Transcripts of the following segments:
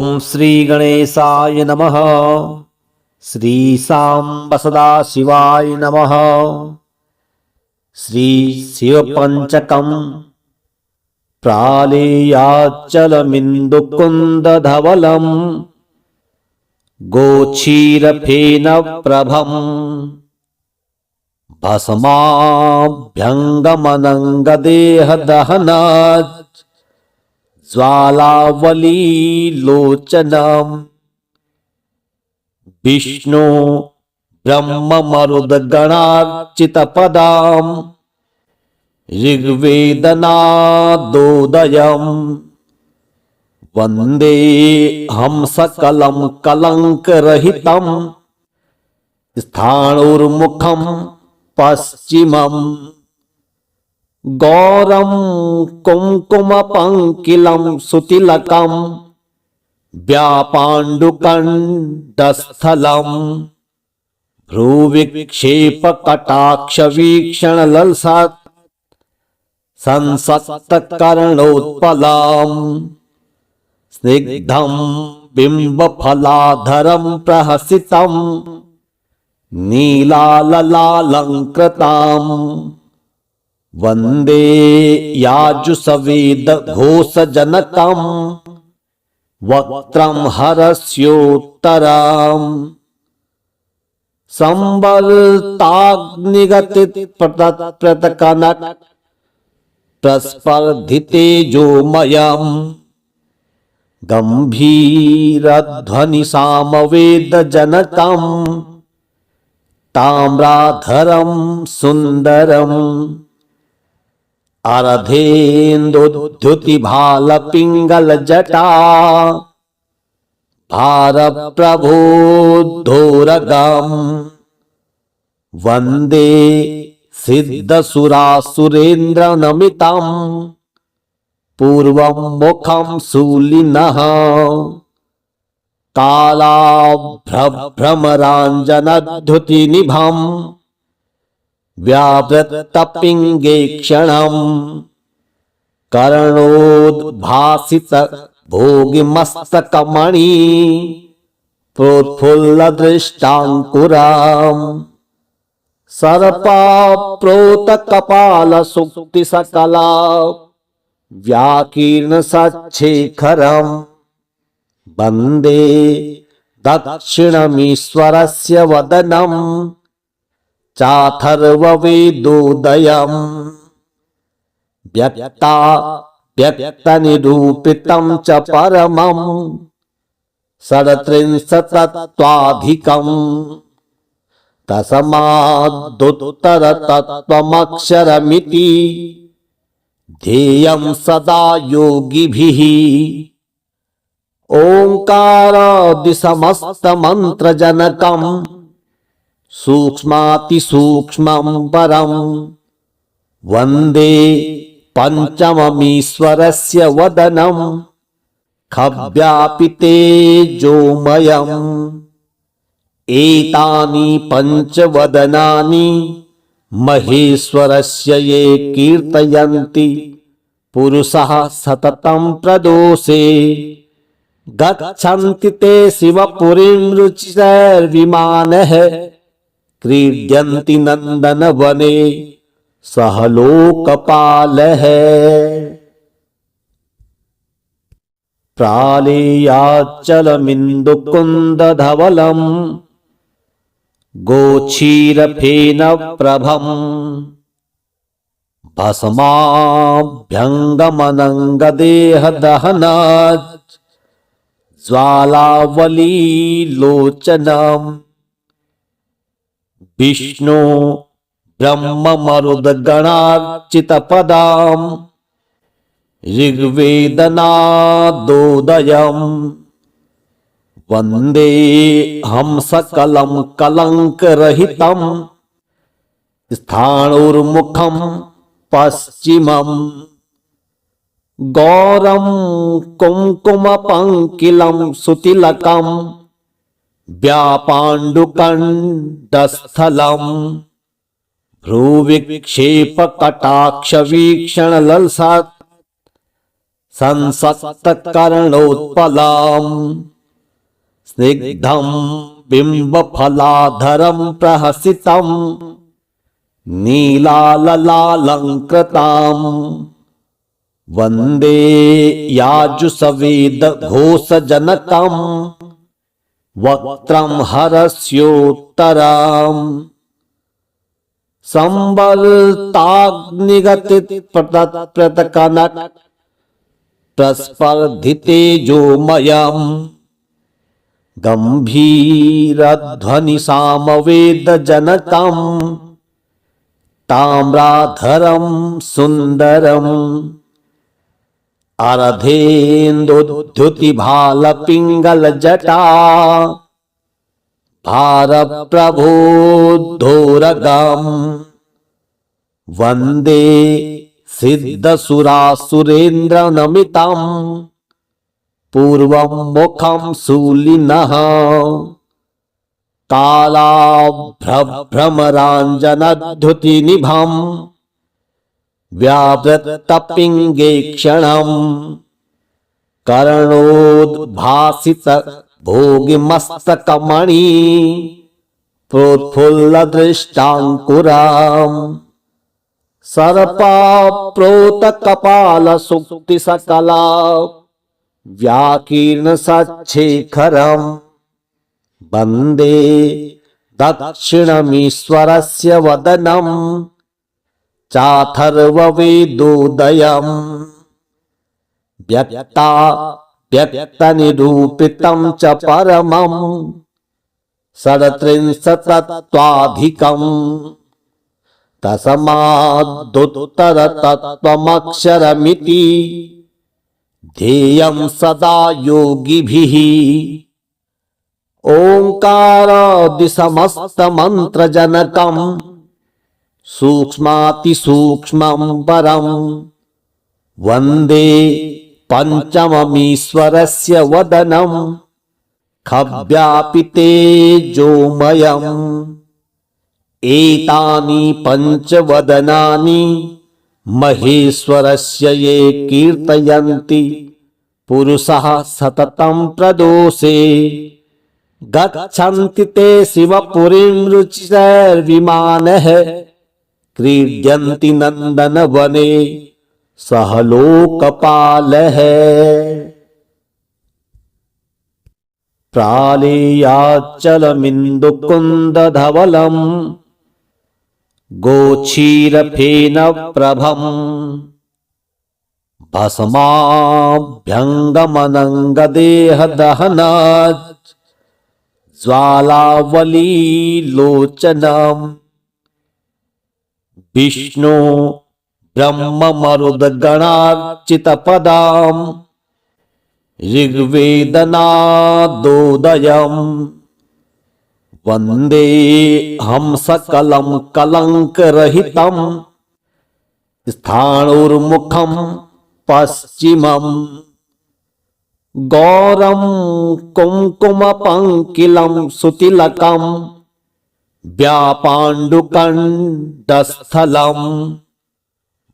ओम श्री गणेशाय नमः। श्री सांब सदाशिवाय नमः। श्री शिवपंचकं प्रालेयाचलमिन्दुकुन्दधवलं गोक्षीरफेनप्रभं भस्माभ्यङ्गमनङ्गदेहदहनात् ज्वालावलीलोचनम् विष्णु ब्रह्ममरुद्गणार्चितपदां ऋग्वेदनादोदयम् वन्दे हम सकलं कलङ्करहितं स्थाणुर्मुखं पश्चिमम् गौरं कुङ्कुमपङ्किलं सुतिलकं व्यापाण्डुकण्डस्थलम् भ्रूविक्षेपकटाक्षवीक्षणललसात् संसक्तकर्णोत्पलाम् स्निग्धं बिम्बफलाधरं प्रहसितं नीलाललालङ्कृताम् वन्दे याजुषवेदघोषजनकम् वक्त्रं हरस्योत्तराम् संवर्ताग्निगतिप्रतकनक प्रस्पर्धितेजोमयम् गम्भीरध्वनिसामवेदजनकम् ताम्राधरं सुन्दरम् अर्धेन्दुद्युतिभालपिङ्गलजटा भारप्रभोद्धोरगम् वन्दे सिद्धसुरासुरेन्द्रनमितम् पूर्वं मुखं शूलिनः कालाभ्रभ्रमराञ्जनद्युतिनिभम् व्यावृत्तपिङ्गेक्षणम् कर्णोद्भासित भोगिमस्तकमणि प्रोत्फुल्लदृष्टाङ्कुराम् सर्पाप्रोतकपालसुक्तिसकला व्याकीर्णसच्छेखरम् वन्दे दक्षिणमीश्वरस्य वदनम् चाथर्ववेदोदयम् व्यक्तनिरूपितं च परमम् षड्त्रिंशत्तत्त्वाधिकम् तस्मादुत्तरतत्त्वमक्षरमिति ध्येयं सदा योगिभिः ओंकारादिसमस्तमन्त्रजनकम् सूक्ष्मातिसूक्ष्मं परं वन्दे पञ्चममीश्वरस्य वदनं खव्यापितेजोमयम् एतानि पञ्चवदनानि महेश्वरस्य ये कीर्तयन्ति पुरुषः सततं प्रदोषे गच्छन्ति ते शिवपुरीं रुचिरविमानः क्रीड्यन्ति नन्दनवने सह लोकपालः प्रालेयाचलमिन्दुकुन्दधवलं गोक्षीरफेनप्रभम् भस्माभ्यङ्गमनङ्गदेहदहनात् ज्वालावलीलोचनम् विष्णु ब्रह्ममरुद्गणार्चितपदां ऋग्वेदनादोदयम् वन्दे हम सकलं कलङ्करहितं स्थाणुर्मुखं पश्चिमम् गौरं कुङ्कुमपङ्किलं सुतिलकं व्यापाण्डुकण्डस्थलम् भ्रूविक्षेपकटाक्षवीक्षणललसात् संसक्तकर्णोत्पलम् स्निग्धं बिम्बफलाधरं प्रहसितं नीलाललालङ्कृताम् वन्दे याजुषवेदघोषजनकम् वक्त्रं हरस्योत्तराम् संवर्ताग्निगतिप्रतकनक प्रस्पर्धितेजोमयम् गम्भीरध्वनिसामवेदजनकम् ताम्राधरं सुन्दरम् अरधेन्दुद्युतिभालपिङ्गलजटा भारप्रभोद्धोरगम् वन्दे सिद्धसुरासुरेन्द्रनमितम् पूर्वं मुखं शूलिनः कालाभ्रभ्रमराञ्जनद्युतिनिभम् व्यावृत्तपिङ्गेक्षणम् कर्णोद्भासित भोगिमस्तकमणि प्रोत्फुल्लदृष्टाङ्कुराम् सर्पाप्रोतकपालसुक्तिसकला व्याकीर्णसच्छेखरम् वन्दे दक्षिणमीश्वरस्य वदनम् चाथर्ववेदोदयम् व्यक्तनिरूपितं च परमम् षड्त्रिंशत्तत्त्वाधिकम् तस्मादुत्तरतत्त्वमक्षरमिति ध्येयं सदा योगिभिः ओंकारादिसमस्तमन्त्रजनकम् सूक्ष्मातिसूक्ष्मं परम् वन्दे पञ्चममीश्वरस्य वदनम् खव्यापितेजोमयम् एतानि पञ्चवदनानि महेश्वरस्य ये कीर्तयन्ति पुरुषः सततं प्रदोषे गच्छन्ति ते शिवपुरीं रुचिरविमानः क्रीड्यन्ति नन्दनवने सह लोकपालः प्रालेयाचलमिन्दुकुन्दधवलम् गोक्षीरफेनप्रभम् भस्माभ्यङ्गमनङ्गदेहदहनात् ज्वालावलीलोचनम् विष्णु ब्रह्ममरुद्गणार्चितपदाम् ऋग्वेदनादोदयम् वन्दे हंसकलं कलङ्करहितम् स्थाणुर्मुखं पश्चिमम् गौरं कुङ्कुमपङ्किलं सुतिलकं व्यापाण्डुकण्डस्थलम्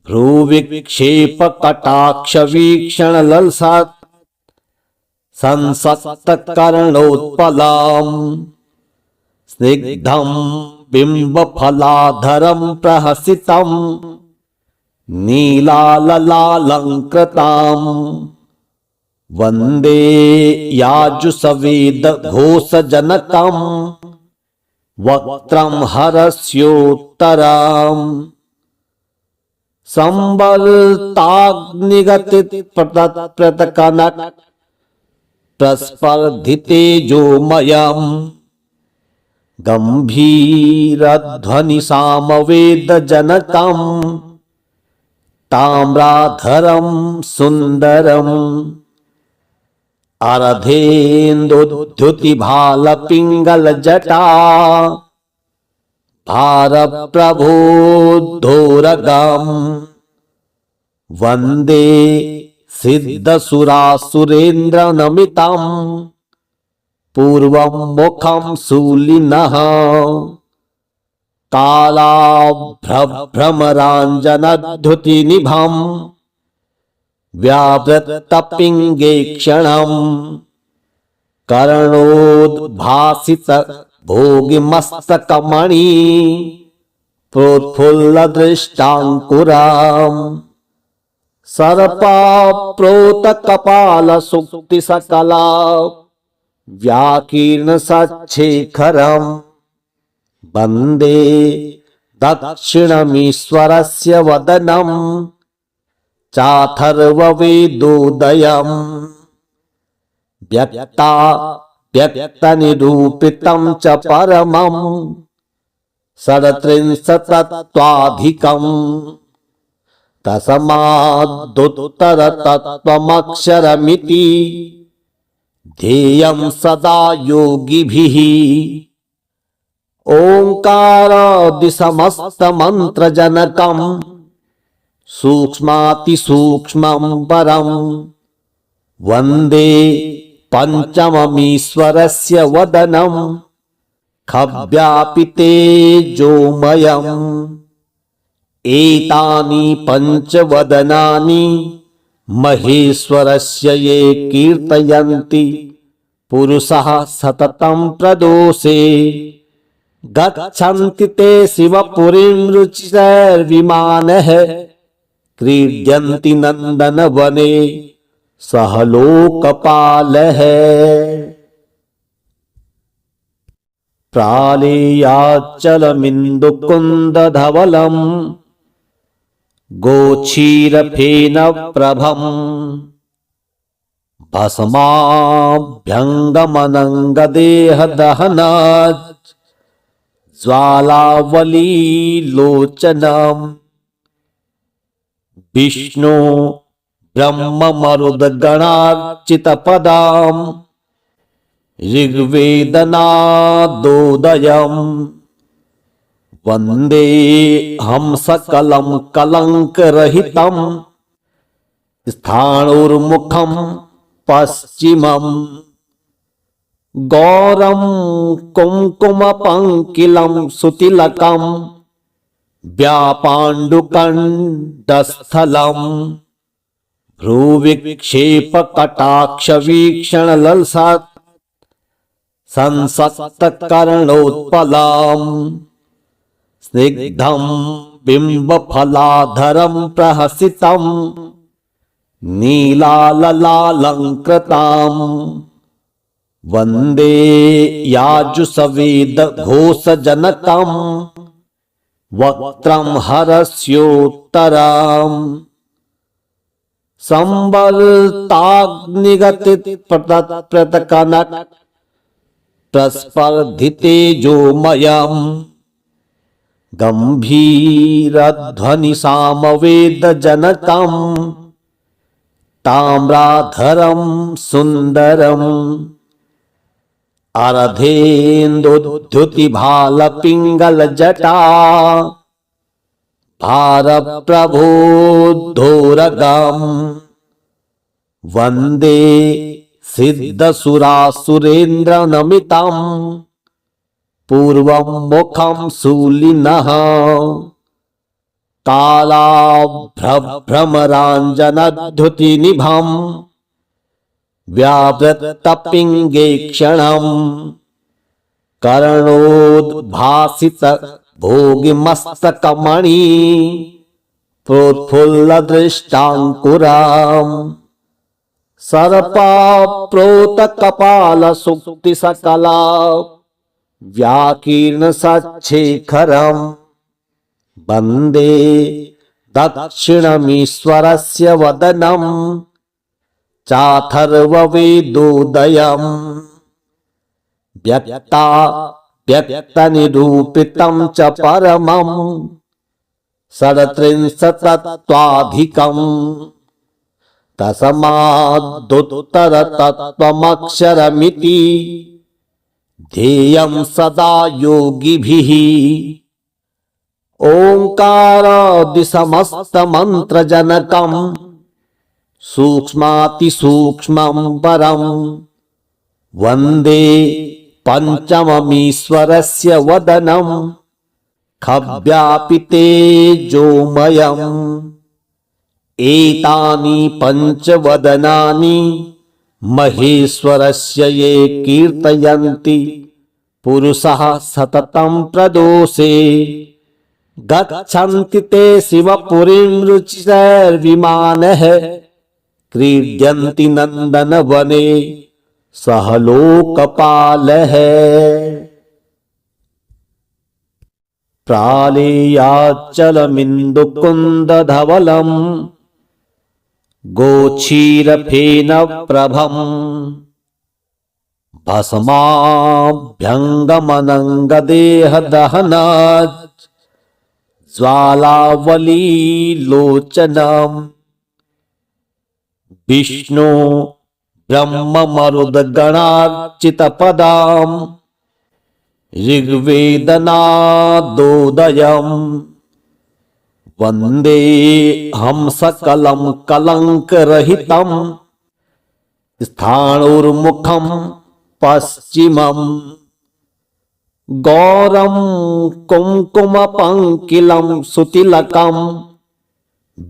भ्रूविक्षेपकटाक्षवीक्षणललसत् संसक्तकर्णोत्पलम् स्निग्धं बिम्बफलाधरं प्रहसितं नीलाललालङ्कृताम् वन्दे याजुषवेदघोषजनकम् वक्त्रं हरस्योत्तराम् संवर्ताग्निगतिप्रतकनक प्रस्पर्धितेजोमयम् गम्भीरध्वनिसामवेदजनकम् ताम्राधरं सुन्दरम् अरधेन्दुद्युतिभालपिङ्गलजटा भारप्रभोद्धोरगम् वन्दे सिद्धसुरासुरेन्द्रनमितम् पूर्वं मुखं शूलिनः कालाभ्रभ्रमराञ्जनद्युतिनिभम् व्यावृत्तपिङ्गेक्षणम् कर्णोद्भासित भोगिमस्तकमणि प्रोत्फुल्लदृष्टाङ्कुराम् सर्पाप्रोतकपालसुक्तिसकला व्याकीर्णसच्छेखरम् वन्दे दक्षिणमीश्वरस्य वदनम् चाथर्ववेदोदयम् व्यक्तनिरूपितं च परमम् षड्त्रिंशत्तत्त्वाधिकम् तस्मादुत्तरतत्त्वमक्षरमिति ध्येयं सदा योगिभिः ओंकारादिसमस्तमन्त्रजनकम् सूक्ष्मातिसूक्ष्मं परम् वन्दे पञ्चममीश्वरस्य वदनम् खव्यापितेजोमयम् एतानि पञ्चवदनानि महेश्वरस्य ये कीर्तयन्ति पुरुषः सततं प्रदोषे गच्छन्ति ते शिवपुरीं रुचिरविमानः क्रीड्यन्ति नन्दनवने सह लोकपालः प्रालेयाचलमिन्दुकुन्दधवलम् गोक्षीरफेनप्रभम् भस्माभ्यङ्गमनङ्गदेहदहनात् ज्वालावलीलोचनम् विष्णु ब्रह्ममरुद्गणार्चितपदाम् ऋग्वेदनादोदयम् वन्दे हंसकलं कलङ्करहितं स्थाणुर्मुखं पश्चिमम् गौरं कुङ्कुमपङ्किलं सुतिलकं व्यापाण्डुकण्डस्थलम् भ्रूविक्षेपकटाक्षवीक्षणललसात् संसक्तकर्णोत्पलाम् स्निग्धं बिम्बफलाधरं प्रहसितं नीलाललालङ्कृताम् वन्दे याजुषवेदघोषजनकं वक्त्रं हरस्योत्तराम् संबलताग्निगतिप्रतकनक प्रस्पर्धितेजोमयम् गम्भीरध्वनिसामवेदजनकम् ताम्राधरं सुन्दरम् अरधेन्दुद्युतिभालपिङ्गलजटा भारप्रभोद्धोरगम् वन्दे सिद्धसुरासुरेन्द्रनमितं पूर्वं मुखं शूलिनः कालाभ्रभ्रमराञ्जनद्युतिनिभम् व्यावृत्तपिङ्गेक्षणम् कर्णोद्भासित भोगिमस्तकमणि प्रोत्फुल्लदृष्टाङ्कुराम् सर्पाप्रोतकपालसुक्तिसकला व्याकीर्णसच्छेखरम् वन्दे दक्षिणमीश्वरस्य वदनम् चाथर्ववेदोदयम् व्यक्तनिरूपितं च परमम् षड्त्रिंशत्तत्त्वाधिकम् तस्मादुत्तरतत्त्वमक्षरमिति ध्येयं सदा योगिभिः ओंकारादिसमस्तमन्त्रजनकम् सूक्ष्मातिसूक्ष्मं परम् वन्दे पञ्चममीश्वरस्य वदनम् खव्यापितेजोमयम् एतानि पंचवदनानि महेश्वरस्य ये कीर्तयन्ति पुरुषः सततं प्रदोषे गच्छन्ति ते शिवपुरीं रुचिरविमानः क्रीड्यन्ति नन्दनवने सह लोकपालः प्रालेयाचलमिन्दुकुन्दधवलम् गोक्षीरफेनप्रभम् भस्माभ्यङ्गमनङ्गदेहदहनात् ज्वालावलीलोचनम् विष्णु ब्रह्ममरुद्गणार्चितपदाम् ऋग्वेदनादोदयम् वन्दे हंसकलं कलङ्करहितं स्थाणुर्मुखं पश्चिमम् गौरं कुङ्कुमपङ्किलं सुतिलकं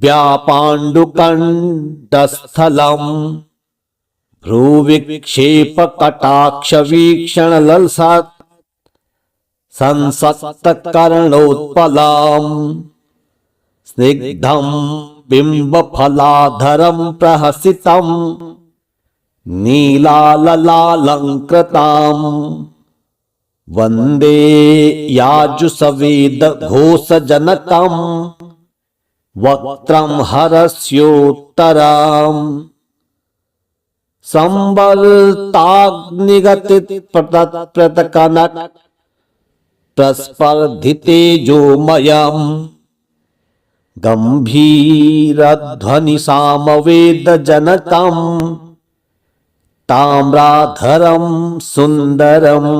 व्यापाण्डुकण्डस्थलम् भ्रूविक्षेपकटाक्षवीक्षणललसात् संसक्तकर्णोत्पलाम् स्निग्धं बिम्बफलाधरं प्रहसितं नीलाललालङ्कृताम् वन्दे याजुषवेदघोषजनकम् वक्त्रं हरस्योत्तराम् संवर्ताग्निगतिप्रतकनक प्रस्पर्धितेजोमयम् गम्भीरध्वनिसामवेदजनकम् ताम्राधरं सुन्दरम्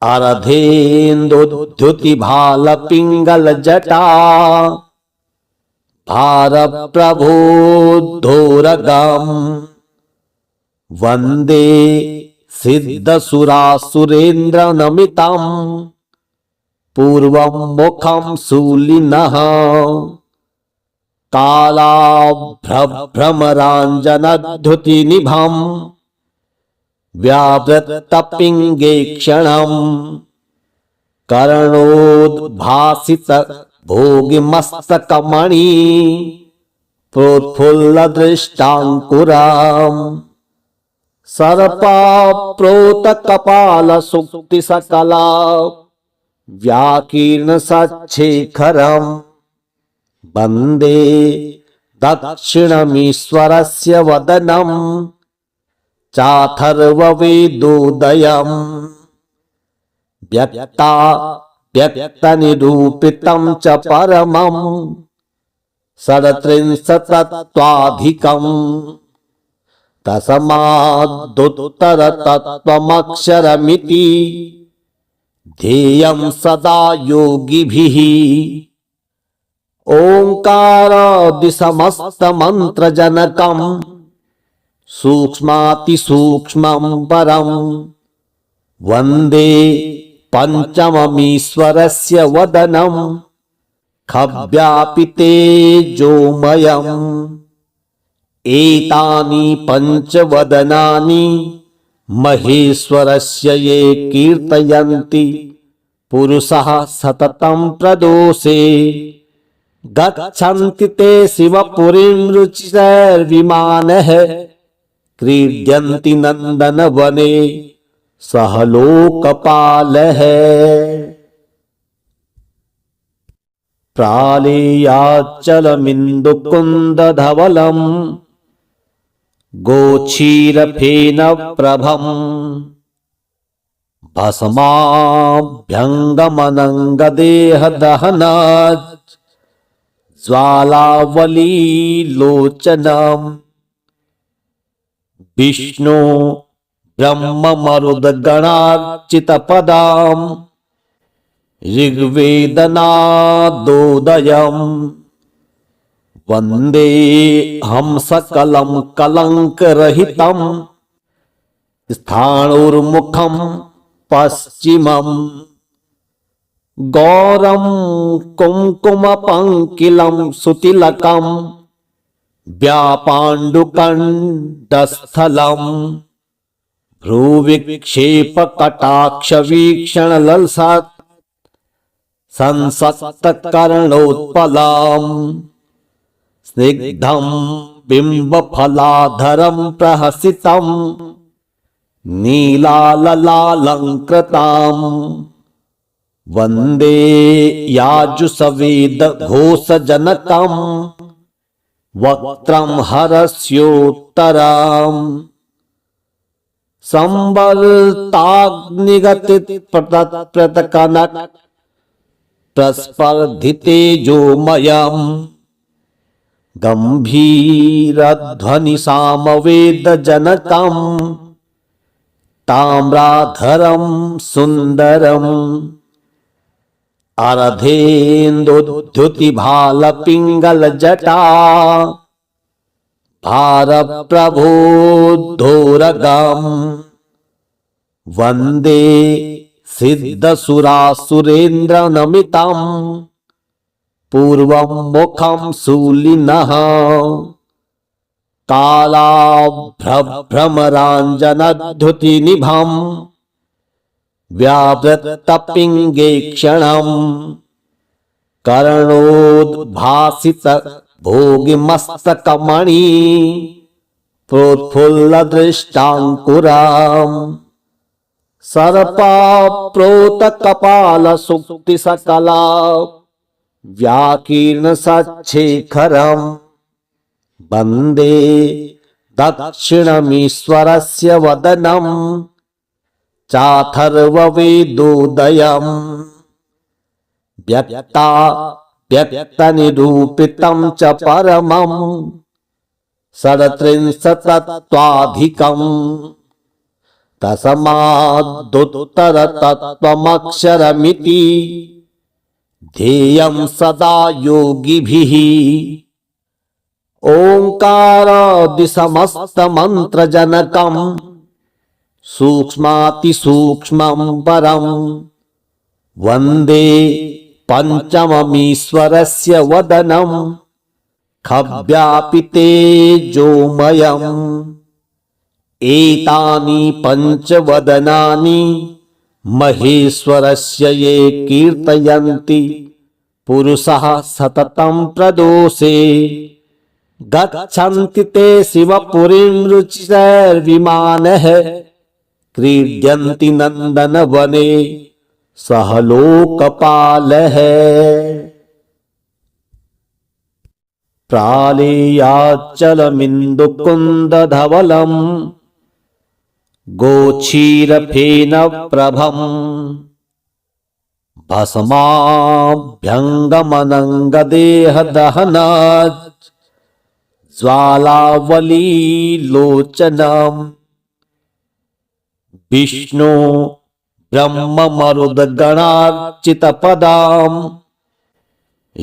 अरधेन्दुद्युतिभालपिङ्गलजटा भारप्रभोद्धोरगम् वन्दे सिद्धसुरासुरेन्द्रनमितं पूर्वं मुखं शूलिनः कालाभ्रभ्रमराञ्जनद्युतिनिभम् व्यावृत्तपिङ्गेक्षणम् कर्णोद्भासित भोगिमस्तकमणि प्रोत्फुल्लदृष्टाङ्कुराम् सर्पाप्रोतकपालसुक्तिसकला व्याकीर्णसच्छेखरम् वन्दे दक्षिणमीश्वरस्य वदनम् चाथर्ववेदोदयम् व्यक्तनिरूपितं च परमम् षड्त्रिंशत्तत्त्वाधिकम् तस्मादुत्तरतत्त्वमक्षरमिति ध्येयं सदा योगिभिः ओङ्कारादिसमस्तमन्त्रजनकम् सूक्ष्मातिसूक्ष्मं परम् वन्दे पञ्चममीश्वरस्य वदनम् खव्यापितेजोमयम् एतानि पञ्चवदनानि महेश्वरस्य ये कीर्तयन्ति पुरुषः सततं प्रदोषे गच्छन्ति ते शिवपुरीं रुचिरविमानः क्रीड्यन्ति नन्दनवने सह लोकपालः प्रालेयाचलमिन्दुकुन्दधवलम् गोक्षीरफेनप्रभम् भस्माभ्यङ्गमनङ्गदेहदहनात् ज्वालावलीलोचनम् विष्णु ब्रह्ममरुद्गणार्चितपदाम् ऋग्वेदनादोदयम् वन्दे हंसकलं कलङ्करहितं स्थाणुर्मुखं पश्चिमम् गौरम कुंकुम पंकिलम सुतिलकम व्यापाण्डुकण्डस्थलम भ्रूविक्षेप कटाक्ष वीक्षण ललसत् संसक्त कर्णोत्पलम स्निग्धम बिंब फलाधरम प्रहसितम नीलाललालंकृताम वंदे याजुसवेद घोषजनकम वक्त्रम हरस्योत्तराम संबलताग्निगतित प्रतकनक प्रस्पर्धितेजोमयम् गंभीरध्वनि सामवेदजनकम् ताम्राधरं सुंदरम् अरधेन्दुद्युतिभालपिङ्गलजटा भारप्रभोद्धोरगम् वन्दे सिद्धसुरासुरेन्द्रनमितम् पूर्वं मुखं शूलिनः कालाभ्रभ्रमराञ्जनद्युतिनिभम् व्यावृत्तपिङ्गेक्षणम् कर्णोद्भासित भोगिमस्तकमणि प्रोत्फुल्लदृष्टाङ्कुराम् सर्पाप्रोतकपालसुक्तिसकला व्याकीर्णसच्छेखरम् वन्दे दक्षिणमीश्वरस्य वदनम् चाथर्ववेदोदयम् व्यक्तनिरूपितं च परमम् षड्त्रिंशत्तत्त्वाधिकम् तस्मादुत्तरतत्त्वमक्षरमिति ध्येयं सदा योगिभिः ओंकारादिसमस्तमन्त्रजनकम् सूक्ष्मातिसूक्ष्मं परम् वन्दे पञ्चममीश्वरस्य वदनम् खव्यापितेजोमयम् एतानि पञ्चवदनानि महेश्वरस्य ये कीर्तयन्ति पुरुषः सततं प्रदोषे गच्छन्ति ते शिवपुरीं रुचिरैर्विमानैः क्रीड्यन्ति नन्दनवने सह लोकपालैः प्रालेयाचलमिन्दुकुन्दधवलम् गोक्षीरफेनप्रभम् भस्माभ्यङ्गमनङ्गदेहदहनात् ज्वालावलीलोचनम् विष्णु ब्रह्ममरुदगणार्चितपदाम्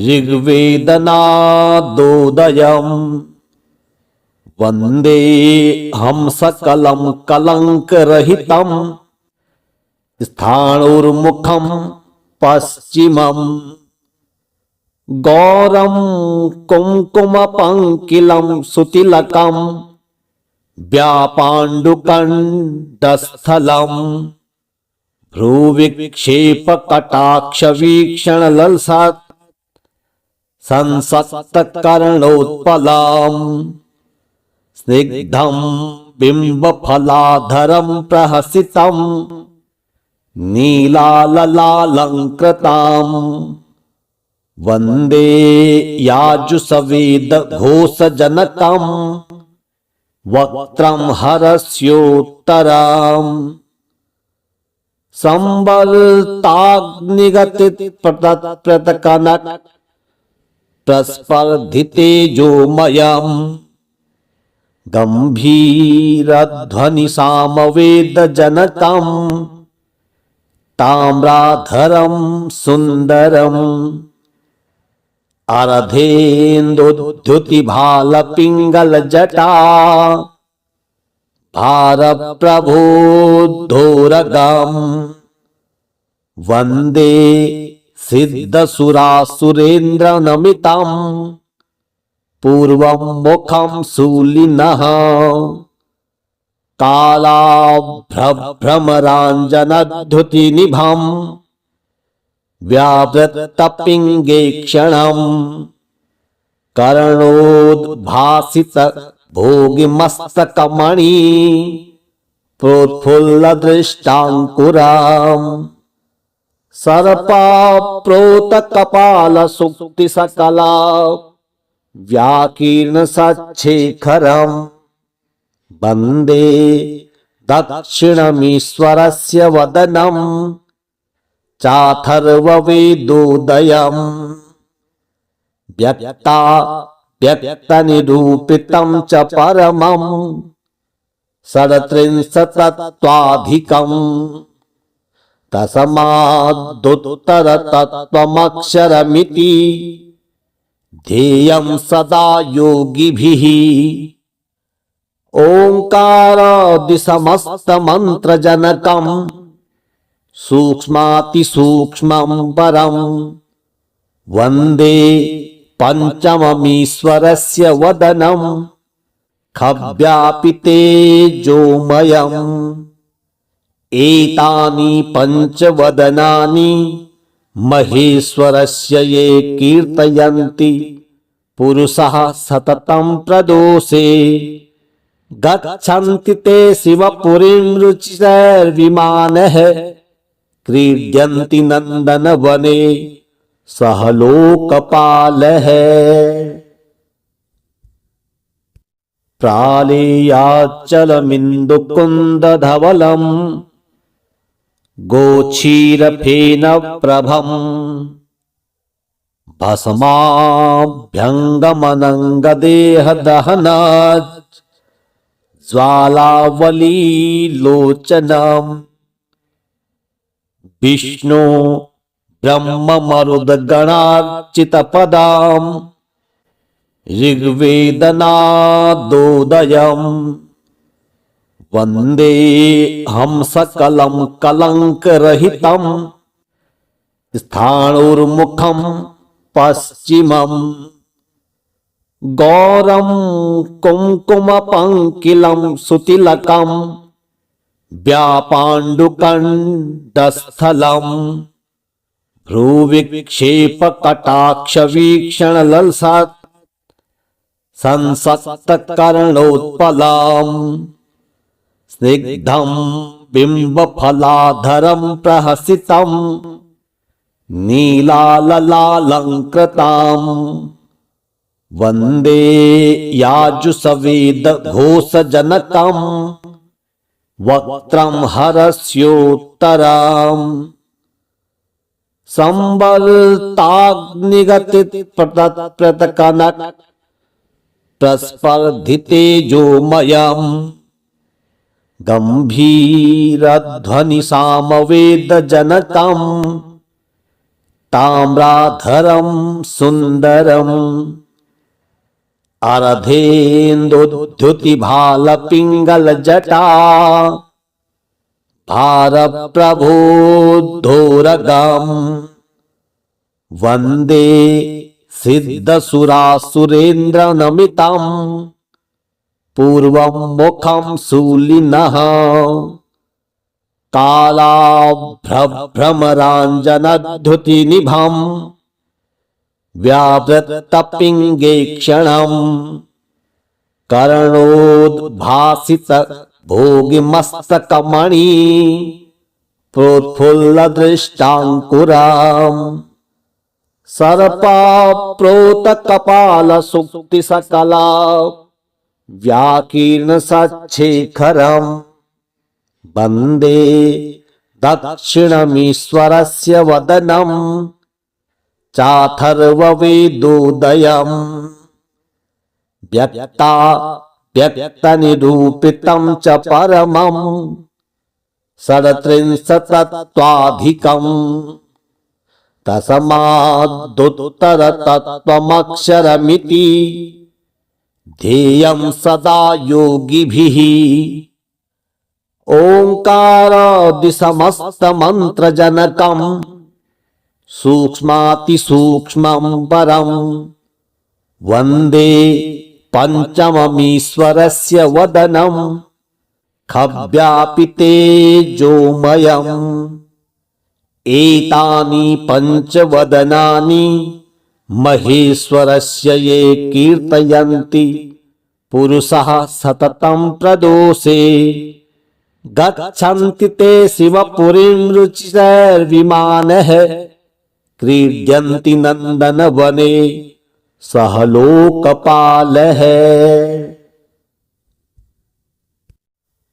ऋग्वेदनादोदयम् वन्दे हम सकलं कलङ्करहितं स्थाणुर्मुखं पश्चिमम् गौरं कुङ्कुमपङ्किलं सुतिलकं व्यापाण्डुकण्डस्थलम् भ्रूविक्षेपकटाक्षवीक्षणललसत् संसक्तकर्णोत्पलम् स्निग्धं बिंबफलाधरं प्रहसितं नीलाललालंकृताम् वन्दे याजुसवेद घोषजनकम् वक्त्रं हरस्योत्तराम् संबलताग्निगतित प्रतकनक प्रस्पर्धितेजोमयम् गंभीरध्वनि सामवेदजनकम् ताम्राधरं सुंदरम् अरधेन्दुद्युतिभालपिङ्गलजटा भारप्रभोद्धोरगम् वन्दे सिद्धसुरासुरेन्द्रनमितं पूर्वं मुखं शूलिनः कालाभ्रभ्रमराञ्जनद्युतिनिभं व्यावृत्तपिङ्गेक्षणम् कर्णोद्भासित भोगिमस्तकमणि प्रोत्फुल्लदृष्टाङ्कुराम् सर्पाप्रोतकपालसुक्तिसकला व्याकीर्णसच्छेखरम् वन्दे दक्षिणमीश्वरस्य वदनम् चाथर्ववेदोदयम् व्यक्तनिरूपितं च परमम् षड्त्रिंशत्तत्त्वाधिकम् तस्मादुत्तरतत्त्वमक्षरमिति ध्येयं सदा योगिभिः ओङ्कारादिसमस्तमन्त्रजनकम् सूक्ष्मातिसूक्ष्मं परम् वन्दे पञ्चममीश्वरस्य वदनम् खव्यापितेजोमयम् एतानि पञ्चवदनानि महेश्वरस्य ये कीर्तयन्ति पुरुषः सततं प्रदोषे गच्छन्ति ते शिवपुरीं रुचिरविमानः क्रीड्यन्ति नन्दनवने सह लोकपालः प्रालेयाचलमिन्दुकुन्दधवलम् गोक्षीरफेनप्रभम् भस्माभ्यङ्गमनङ्गदेहदहनात् ज्वालावलीलोचनम् विष्णु ब्रह्ममरुद्गणार्चितपदाम् ऋग्वेदनादोदयम् वन्दे हंसकलं कलङ्करहितं स्थाणुर्मुखं पश्चिमम् गौरं कुङ्कुमपङ्किलं सुतिलकं व्यापाण्डुकण्डस्थलम् भ्रूविक्षेपकटाक्षवीक्षणललसात् संसक्तकर्णोत्पलाम् स्निग्धं बिम्बफलाधरं प्रहसितं नीलाललालङ्कृताम् वन्दे याजुषवेदघोषजनकं वक्त्रं हरस्योत्तराम् संवर्ताग्निगतिप्रतकनक प्रस्पर्धितेजोमयम् गम्भीरध्वनिसामवेदजनकं ताम्राधरं सुन्दरम् अर्धेन्दुद्युतिभालपिङ्गलजटा भारप्रभोद्धोरगम् वन्दे सिद्धसुरासुरेन्द्रनमितं पूर्वं मुखं शूलिनः कालाभ्रभ्रमराञ्जनद्युतिनिभं व्यावृत्तपिङ्गेक्षणम् कर्णोद्भासित भोगिमस्तकमणि प्रोत्फुल्लदृष्टाङ्कुराम् सर्पाप्रोतकपालसुक्तिसकला व्याकीर्णसच्छेखरम् वन्दे दक्षिणमीश्वरस्य वदनम् चाथर्ववेदोदयम् व्यक्तनिरूपितं च परमम् षड्त्रिंशत्तत्त्वाधिकम् तस्मादुत्तरतत्त्वमक्षरमिति ध्येयं सदा योगिभिः ओङ्कारादिसमस्तमन्त्रजनकम् सूक्ष्मातिसूक्ष्मं परं वन्दे पञ्चममीश्वरस्य वदनं खव्यापितेजोमयम् एतानि पञ्चवदनानि महेश्वरस्य ये कीर्तयन्ति पुरुषः सततं प्रदोषे गच्छन्ति ते शिवपुरीं रुचिर्विमानः क्रीड्यन्ति नन्दनवने सह लोकपालः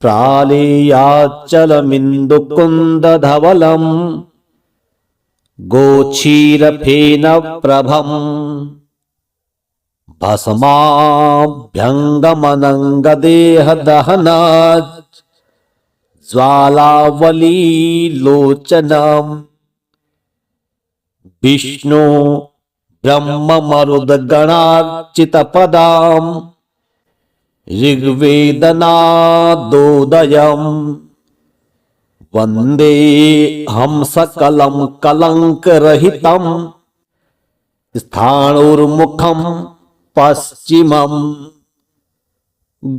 प्रालेयाचलमिन्दुकुन्दधवलम् गोक्षीरफेनप्रभम् भस्माभ्यङ्गमनङ्गदेहदहनात् ज्वालावलीलोचनम् विष्णु ब्रह्ममरुद्गणार्चितपदाम् ऋग्वेदनादोदयम् वन्दे हंसकलं कलङ्करहितं स्थाणुर्मुखं पश्चिमम्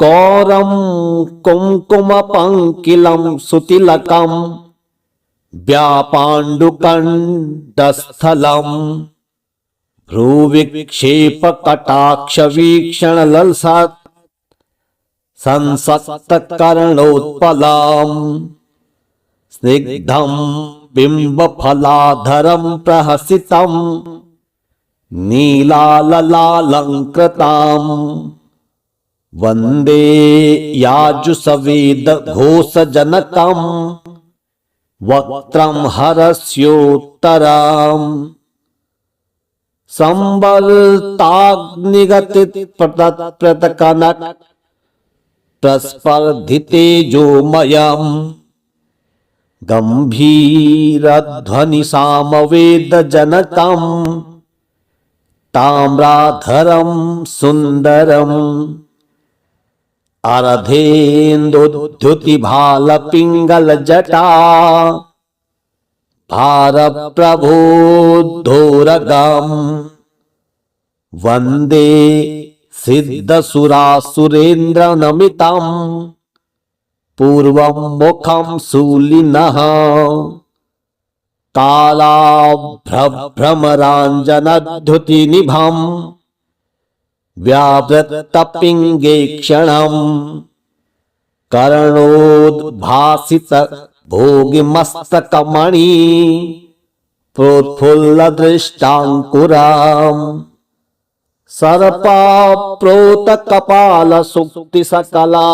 गौरं कुङ्कुमपङ्किलं सुतिलकं व्यापाण्डुकण्डस्थलं भ्रूविक्षेपकटाक्षवीक्षणललसात् संसक्तकर्णोत्पलाम् स्निग्धं बिम्बफलाधरं प्रहसितं नीलाललालङ्कृताम् वन्दे याजुषवेदघोषजनकं वक्त्रं हरस्योत्तराम् संवर्ताग्निगतिप्रतकनट प्रस्पर्धितेजोमयम् गम्भीरध्वनिसामवेदजनकम् ताम्राधरं सुन्दरम् अर्धेन्दुद्युतिभालपिङ्गलजटा भारप्रभोद्धोरगम् वन्दे सिद्धसुरासुरेन्द्रनमितं पूर्वं मुखं शूलिनः कालाभ्रभ्रमराञ्जनद्युतिनिभं व्यावृत्तपिङ्गेक्षणम् कर्णोद्भासितभोगिमस्तकमणि प्रोत्फुल्लदृष्टाङ्कुराम् सर्पाप्रोतकपालसुक्तिसकला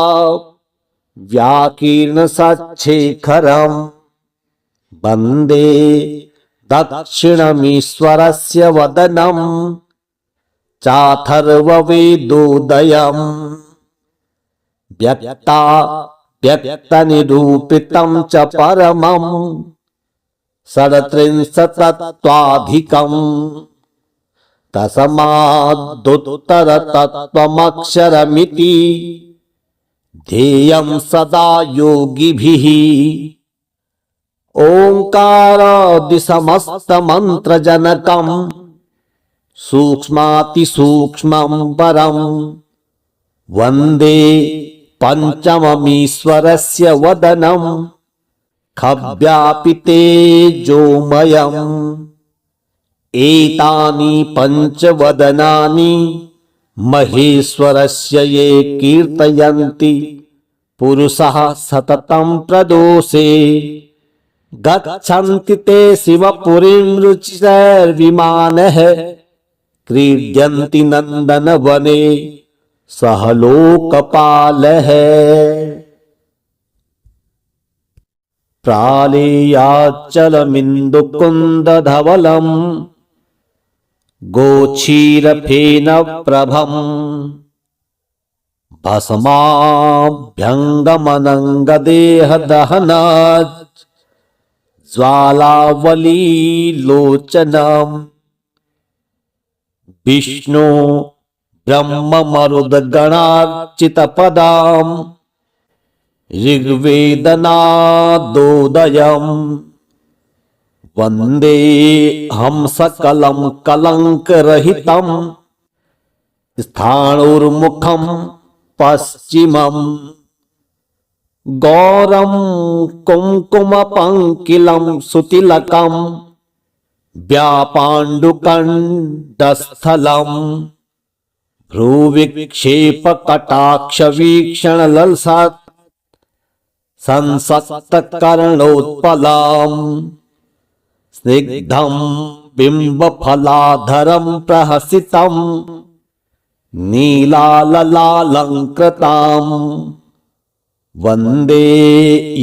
व्याकीर्णसच्छेखरम् वन्दे दक्षिणमीश्वरस्य वदनं चाथर्ववेदोदयम् व्यक्तनिरूपितं च परमं षड्त्रिंशत्तत्त्वाधिकम् तस्मादुत्तरतत्त्वमक्षरमिति ध्येयं सदा योगिभिः ओंकारादिसमस्तमन्त्रजनकं सूक्ष्मातिसूक्ष्मं परं वन्दे पञ्चममीश्वरस्य वदनं खव्यापितेजोमयम् एतानि पञ्चवदनानि महेश्वरस्य ये कीर्तयन्ति पुरुषः सततं प्रदोषे गच्छन्ति ते शिवपुरीं रुचिर्विमानः क्रीड्यन्ति नन्दनवने सह लोकपालः प्रालेयाचलमिन्दुकुन्दधवलम् गोक्षीरफेनप्रभम् भस्माभ्यङ्गमनङ्गदेहदहनात् ज्वालावलीलोचनम् विष्णु ब्रह्ममरुद्गणार्चितपदाम् ऋग्वेदनादोदयम् वंदे हम सकलम कलंक रहितम स्थाणुर्मुखम पश्चिमम गौरम कुंकुम पंकिलम सुतिलकम व्यापाण्डुकण्डस्थलम भ्रूविक्षेप कटाक्ष वीक्षण ललसत् संसक्त कर्णोत्पलम स्निग्धम बिंब फलाधरम प्रहसितम नीलाललालंकृताम वंदे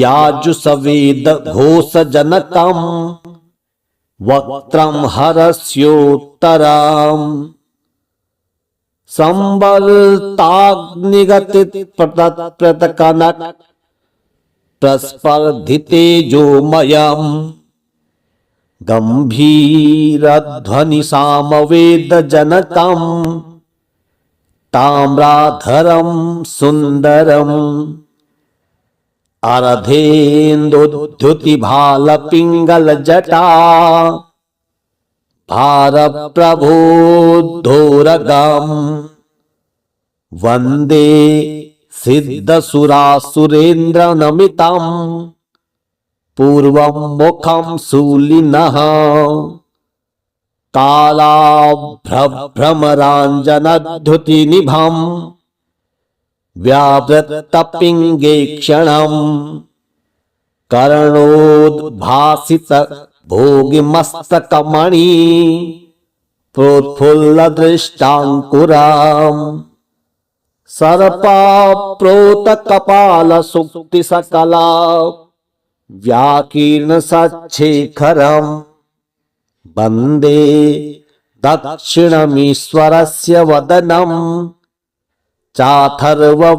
याजुसवेद घोषजनकम वक्त्रम हरस्योत्तराम संवर्ताग्निगतित प्रतकनक प्रस्पर्धितेजोमयम् गंभीरध्वनि सामवेदजनकम् ताम्राधरं सुंदरम् अरधेन्दुद्युतिभालपिङ्गलजटा भारप्रभोद्धोरगम् वन्दे सिद्धसुरासुरेन्द्रनमितम् पूर्वं मुखं शूलिनः कालाभ्रभ्रमराञ्जनद्युतिनिभम् व्यावृत्तपिङ्गेक्षणम् कर्णोद्भासित भोगिमस्तकमणि प्रोत्फुल्लदृष्टाङ्कुराम् सर्पाप्रोतकपालसुक्तिसकला व्याकीर्णसच्छेखरम् वन्दे दक्षिणमीश्वरस्य वदनम् चाथर्ववेदोदयम्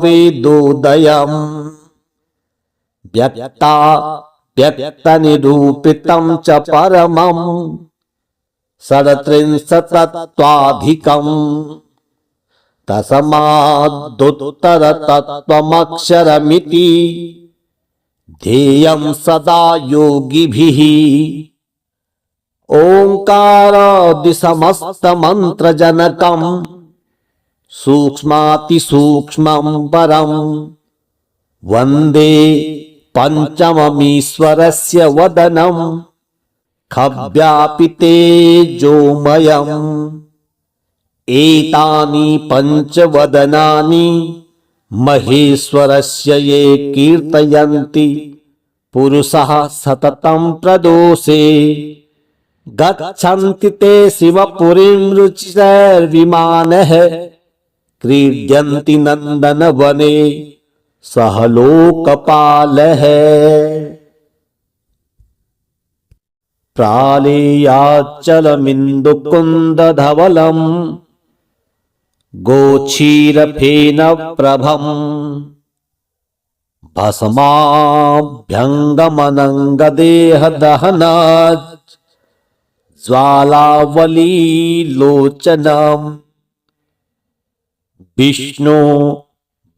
व्यक्तनिरूपितं च परमम् षड्त्रिंशत्तत्त्वाधिकम् तस्मादुत्तरतत्त्वमक्षरमिति ध्येयं सदा योगिभिः ओंकारादिसमस्तमन्त्रजनकम् सूक्ष्मातिसूक्ष्मं परम् वन्दे पञ्चममीश्वरस्य वदनम् खव्यापितेजोमयम् एतानि पञ्चवदनानि महेश्वरस्य ये कीर्तयन्ति पुरुषः सततं प्रदोषे गच्छन्ति ते शिवपुरीं रुचिरविमानः क्रीड्यन्ति नन्दनवने सह लोकपालः प्रालेयाचलमिन्दुकुन्दधवलम् गोक्षीरफेनप्रभम् भस्माभ्यङ्गमनङ्गदेहदहनात् ज्वालावलीलोचनम् विष्णु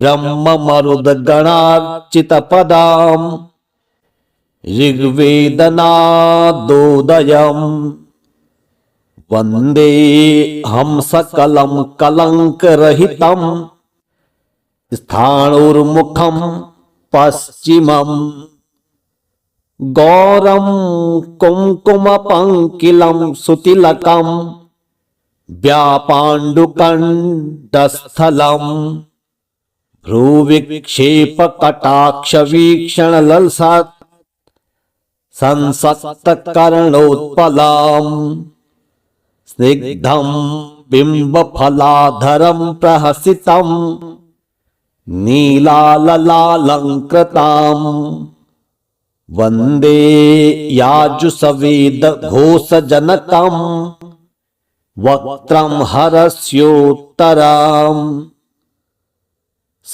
ब्रह्ममरुद्गणार्चितपदाम् ऋग्वेदनादोदयम् वन्दे हम सकलं कलङ्करहितं स्थाणुर्मुखं पश्चिमम् गौरं कुङ्कुमपङ्किलं सुतिलकम् व्यापाण्डुकण्डस्थलम् भ्रूविक्षेपकटाक्षवीक्षणललसत् संसक्तकर्णोत्पलम् स्निग्धं बिंबफलाधरं प्रहसितं नीलाललालंकृताम् वन्दे याजुसवेद घोषजनकम् वक्त्रं हरस्योत्तराम्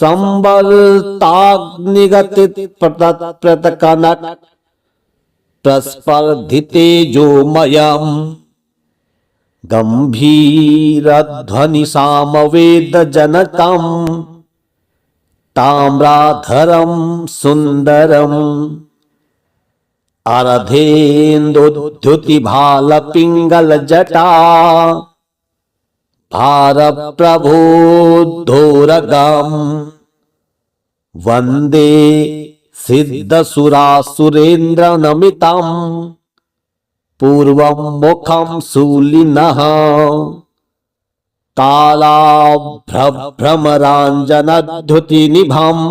संवर्ताग्निगतित प्रतकनक प्रस्पर्धितेजोमयम् गंभीरध्वनि सामवेदजनकम् ताम्राधरं सुंदरम् अर्धेन्दुद्युतिभालपिङ्गलजटा भारप्रबोद्धोरगम् वन्दे सिद्धसुरासुरेन्द्रनमितम् पूर्वं मुखं शूलिनः कालाभ्रभ्रमराञ्जनद्युतिनिभम्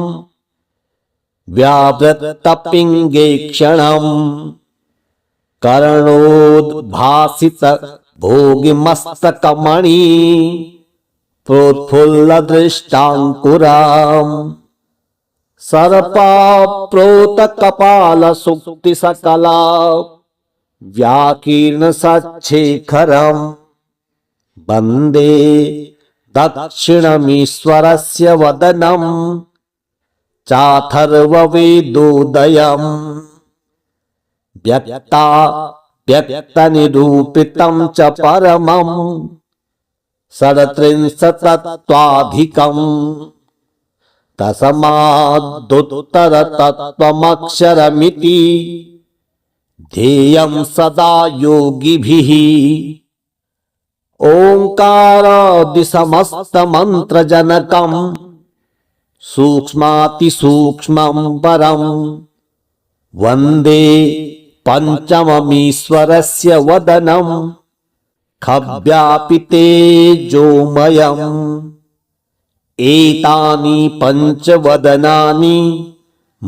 व्यावृत्तपिङ्गेक्षणम् कर्णोद्भासित भोगिमस्तकमणि प्रोत्फुल्लदृष्टाङ्कुराम् सर्पाप्रोतकपालसुक्तिसकला व्याकीर्णसच्छेखरम् वन्दे दक्षिणमीश्वरस्य वदनम् चाथर्ववेदोदयम् व्यक्तनिरूपितं च परमम् षड्त्रिंशत्तत्त्वाधिकम् तस्मादुत्तरतत्त्वमक्षरमिति ध्येयं सदा योगिभिः ओंकारादिसमस्तमन्त्रजनकम् सूक्ष्मातिसूक्ष्मं परम् वन्दे पञ्चममीश्वरस्य वदनम् खव्यापितेजोमयम् एतानि पञ्चवदनानि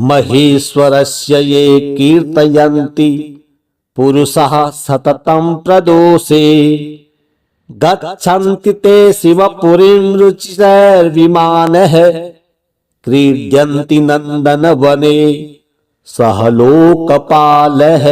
महेश्वरस्य ये कीर्तयन्ति पुरुषः सततं प्रदोषे गच्छन्ति ते शिवपुरीं रुचिरविमानः क्रीड्यन्ति नन्दनवने सह लोकपालः।